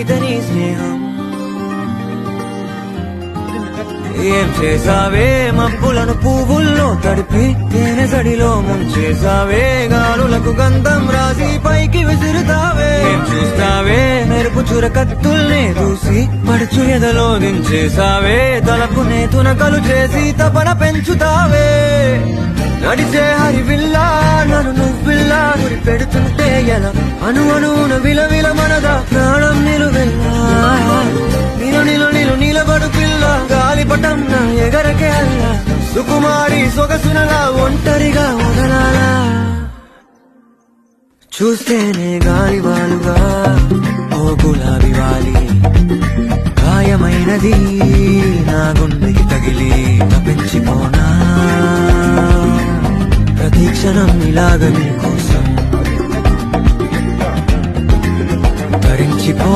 ఇతని స్నేహం ఏం చేసావే మబ్బులను పువ్వుల్లో తడిపి తేనె సడిలో ముంచేసావే గాలులకు గంధం రాసి పైకి విసురుతావే ఏం చూస్తావే మెరుపు చురకత్తుల్ని దూసి మడుచు ఎదలో దించేసావే తలపునే తునకలు చేసి తపన పెంచుతావే నడిచే హరివిల్లా నన్ను నువ్విల్లా గురి పెడుతుంటే ఎలా అణువున విలవిల మనదా ప్రాణం నిలువెల్లా నిలబడు పిల్ల గాలిపటం నా ఎగరకే అల్లా సుకుమారి సొగసునలా ఒంటరిగా వదలాలా చూస్తేనే గాలివాలుగా ఓ గులాబీ వాలి గాయమైనది నా గుండెకి తగిలి తప్పించిపోనా ప్రతి క్షణం ఇలాగ నీ కోసం తరించిపో